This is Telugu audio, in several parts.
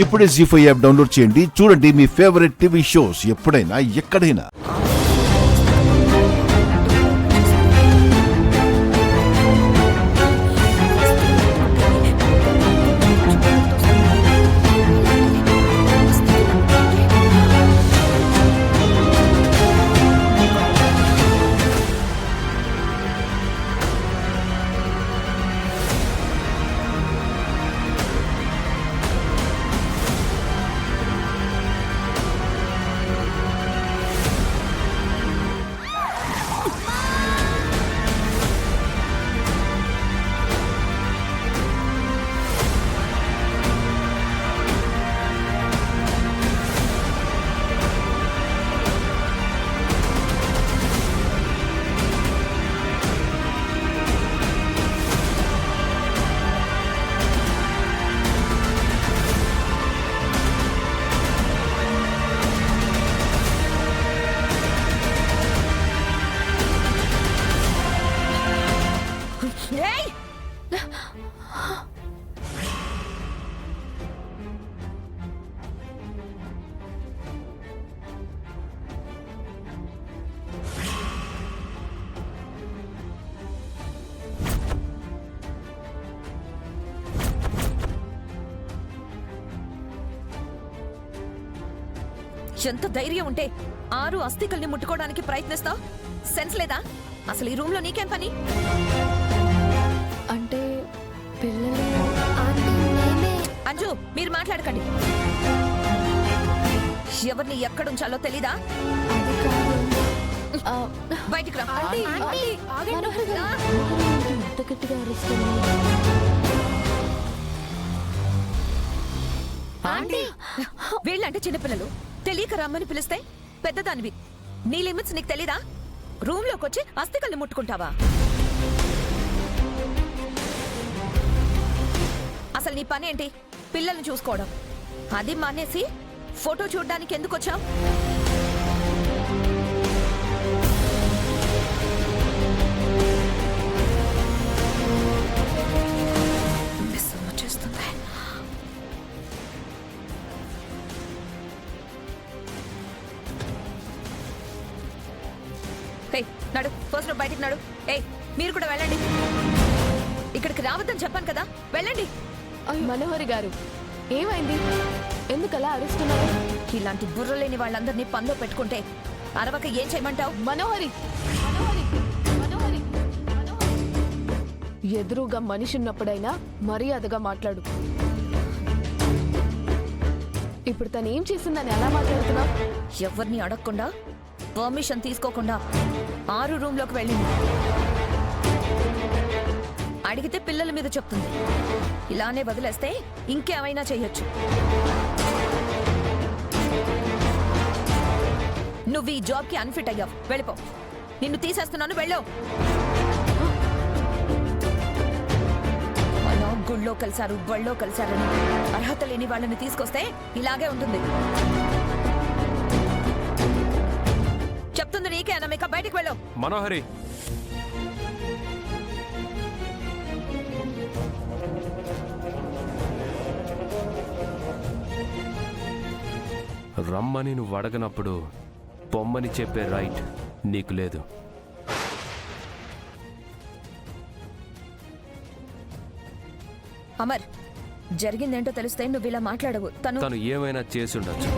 ఇప్పుడే జీ5 యాప్ డౌన్లోడ్ చేయండి. చూడండి మీ ఫేవరెట్ టీవీ షోస్ ఎప్పుడైనా ఎక్కడైనా. ఎంత ధైర్యం ఉంటే 6 అస్థికల్ని ముట్టుకోవడానికి ప్రయత్నిస్తావు? సెన్స్ లేదా? అసలు ఈ రూమ్ లో నీకేం పని? అంటే పిల్లలు అంజు, మీరు మాట్లాడకండి. ఎవరిని ఎక్కడుంచాలో తెలీదా? బయటికి రా. ఎంత గట్టిగా అరుస్తుంది. వీళ్ళంటే చిన్నపిల్లలు, తెలియక రమ్మని పిలిస్తే పెద్దదానివి. నీ లిమిట్స్ నీకు తెలీదా? రూమ్ లోకి వచ్చి అస్థికల్ని ముట్టుకుంటావా? అసలు నీ పని ఏంటి? పిల్లల్ని చూసుకోవడం. అది మానేసి ఫోటో చూడడానికి ఎందుకు వచ్చావు? నడు, ఫస్ట్ బయటికి నడు. మీరు కూడా వెళ్ళండి. ఇక్కడికి రావద్దని చెప్పాను కదా, వెళ్ళండి. మనోహరి గారు, ఏమైంది? ఎందుకలా అరుస్తున్నారు? ఇలాంటి బుర్రలేని వాళ్ళందరినీ పనిలో పెట్టుకుంటే అరవక ఏం చేయమంటావు? మనోహరి, ఎదురుగా మనిషి ఉన్నప్పుడైనా మర్యాదగా మాట్లాడు. ఇప్పుడు తను ఏం చేసిందని ఎలా మాట్లాడుతున్నావు? ఎవరిని అడగకుండా, పర్మిషన్ తీసుకోకుండా 6 రూమ్లోకి వెళ్ళింది. అడిగితే పిల్లల మీద చెప్తుంది. ఇలానే వదిలేస్తే ఇంకేమైనా చేయొచ్చు. నువ్వు ఈ జాబ్కి అన్ఫిట్ అయ్యావు, వెళ్ళిపో. నిన్ను తీసేస్తున్నాను, వెళ్ళావు. అలా గుళ్ళో కలిశారు, బళ్ళో కలిశారని అర్హత లేని వాళ్ళని తీసుకొస్తే ఇలాగే ఉంటుంది. చెప్తుంది నీకే అన్నమిక, బయటికి వెళ్ళావు. మనోహరి, రమ్మని నువ్వు అడగనప్పుడు పొమ్మని చెప్పే రైట్ నీకు లేదు. అమర్, జరిగిందేంటో తెలిస్తే నువ్వు ఇలా మాట్లాడవు. తను ఏమైనా చేసి ఉండొచ్చు,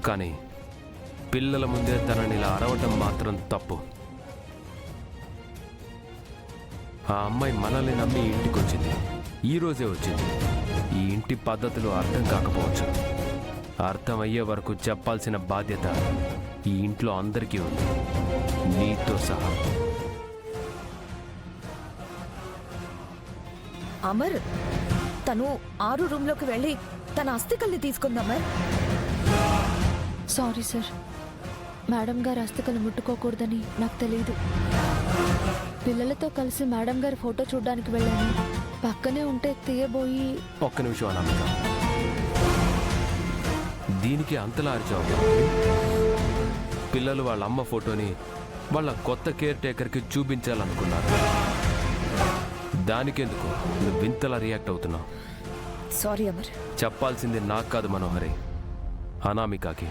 కానీ పిల్లల ముందే తనని ఇలా అరవటం మాత్రం తప్పు. ఆ అమ్మాయి మనల్ని నమ్మి ఇంటికి వచ్చింది, ఈ రోజే వచ్చింది. ఈ ఇంటి పద్ధతులు అర్థం కాకపోవచ్చు, అర్థమయ్యే వరకు చెప్పాల్సిన బాధ్యత ఈ ఇంట్లో అందరికీ ఉంది, నీతో సహా. అమర్, తను 6 రూమ్లోకి వెళ్ళి తన అస్థికల్ని తీసుకుంది. అమర్, సారీ సార్, మేడం గారు అస్థికలు ముట్టుకోకూడదని నాకు తెలియదు. పిల్లలతో కలిసి మేడం గారి ఫోటో చూడడానికి వెళ్ళాను. పక్కనే ఉంటే తీయబోయి. ఒక్క నిమిషం అనామిక, దీనికి అంతలా అరిచావు? పిల్లలు వాళ్ళ అమ్మ ఫోటోని వాళ్ళ కొత్త కేర్ టేకర్కి చూపించాలనుకున్నారు. దానికెందుకు నువ్వు వింతలా రియాక్ట్ అవుతున్నావు? సారీ అమర్. చెప్పాల్సింది నాకు కాదు మనోహరి, అనామికకి.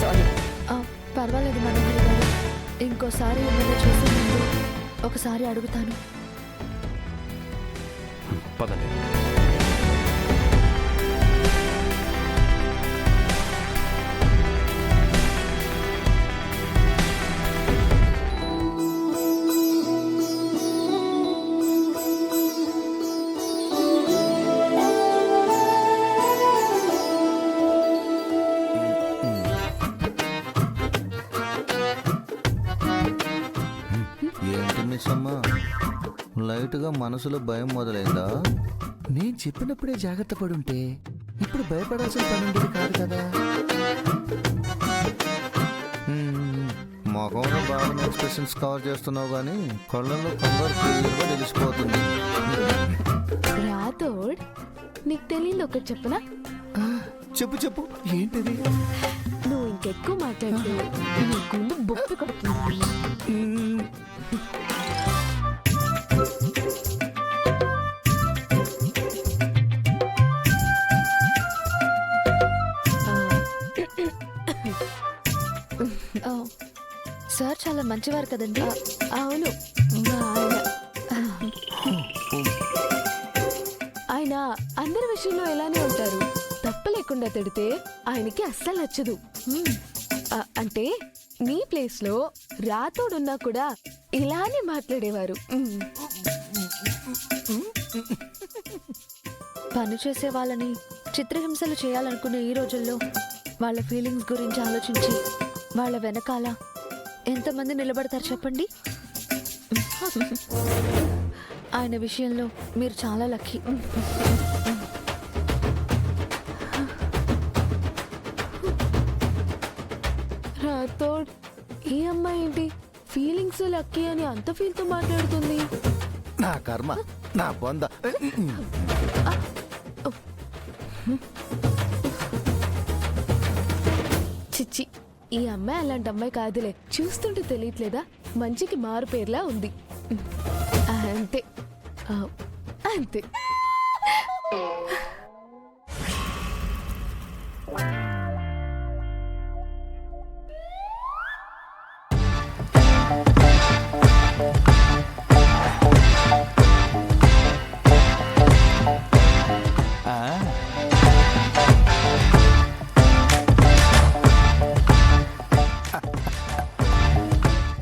సారీ. పర్వాలేదు మనోహరి గారు, ఇంకోసారి ఏమైనా చేసే ముందు ఒకసారి అడుగుతాను. పదండి. ఏంటి మిస్ అమ్మా, లైట్గా మనసులో భయం మొదలైందా? నేను చెప్పినప్పుడే జాగ్రత్త పడుంటే ఇప్పుడు భయపడాల్సిన పని ఉండేది కాదు కదా. మొహంలో బాగా ఎక్స్ప్రెషన్స్ కవర్ చేస్తున్నావు కానీ కళ్ళల్లో కంగారు క్లియర్గా తెలిసిపోతుంది. రాథోడ్, నీకు తెలియదు ఒకటి చెప్పనా? చెప్పు చెప్పు, ఏంటిది? నువ్వు ఇంకెక్కువ మాట్లాడితే నీ గుండు బొప్పి కొడుతుంది. సార్ చాలా మంచివారు కదండి. అవును, మా ఆయన అందరి విషయంలో ఎలానే ఉంటారు. తప్పు లేకుండా తిడితే ఆయనకి అస్సలు నచ్చదు. అంటే నీ ప్లేస్ లో రాతోడున్నా కూడా ఇలానే మాట్లాడేవారు. పని చేసే వాళ్ళని చిత్రహింసలు చేయాలనుకునే ఈ రోజుల్లో వాళ్ళ ఫీలింగ్స్ గురించి ఆలోచించి వాళ్ళ వెనకాల ఎంతమంది నిలబడతారు చెప్పండి. ఆయన విషయంలో మీరు చాలా లక్కీ. రాథోడ్, ఈ అమ్మాయి ఏంటి ఫీలింగ్స్ లక్కీ అని అంత ఫీల్తో మాట్లాడుతుంది? నా కర్మ, నా బొంద. చిచ్చి, ఈ అమ్మాయి అలాంటి అమ్మాయి కాదులే. చూస్తుంటే తెలియట్లేదా, మంచికి మారు పేర్లా ఉంది. అంతే అంతే.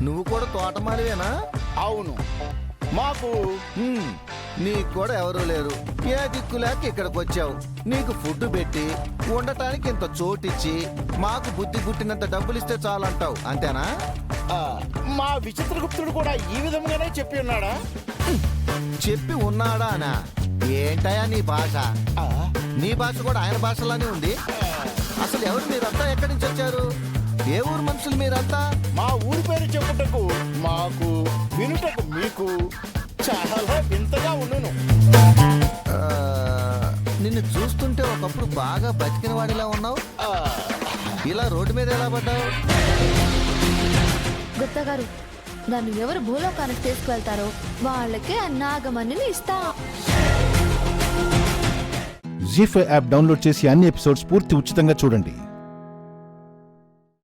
నువ్వు కూడా తోటమాలివేనా? అవును, మాకు నీకు కూడా ఎవరూ లేరు. ఏ దిక్కు లేక ఇక్కడికి వచ్చావు. నీకు ఫుడ్ పెట్టి ఉండటానికి ఇంత చోటిచ్చి మాకు బుద్ధి పుట్టినంత డబ్బులు ఇస్తే చాలు అంటావు, అంతేనా? మా విచిత్రగుప్తుడు కూడా ఈ విధంగానే చెప్పి ఉన్నాడా? చెప్పి ఉన్నాడా అనా? ఏంటయా నీ భాష? నీ భాష కూడా ఆయన భాషలానే ఉంది. అసలు ఎవరు మీరంతా? ఎక్కడి నుంచి వచ్చారు? ఏ ఊరు మనుషులు మీరంతా? మా ఊరి పేరు చెప్పుటకు మాకు, వినుటకు మీకు చాలా వింతగా ఉండును. నిన్ను చూస్తుంటే ఒకప్పుడు బాగా బతికిన వాడిలా ఉన్నావు. ఇలా రోడ్డు మీద ఎలా పడ్డావు? గుప్తా గారు, నన్ను ఎవరు భూలోకానికి తీసుకువెళ్తారో వాళ్ళకే ఆ నాగమణిని ఇస్తా. జీ5 యాప్ డౌన్లోడ్ చేసి అన్ని ఎపిసోడ్స్ పూర్తి ఉచితంగా చూడండి.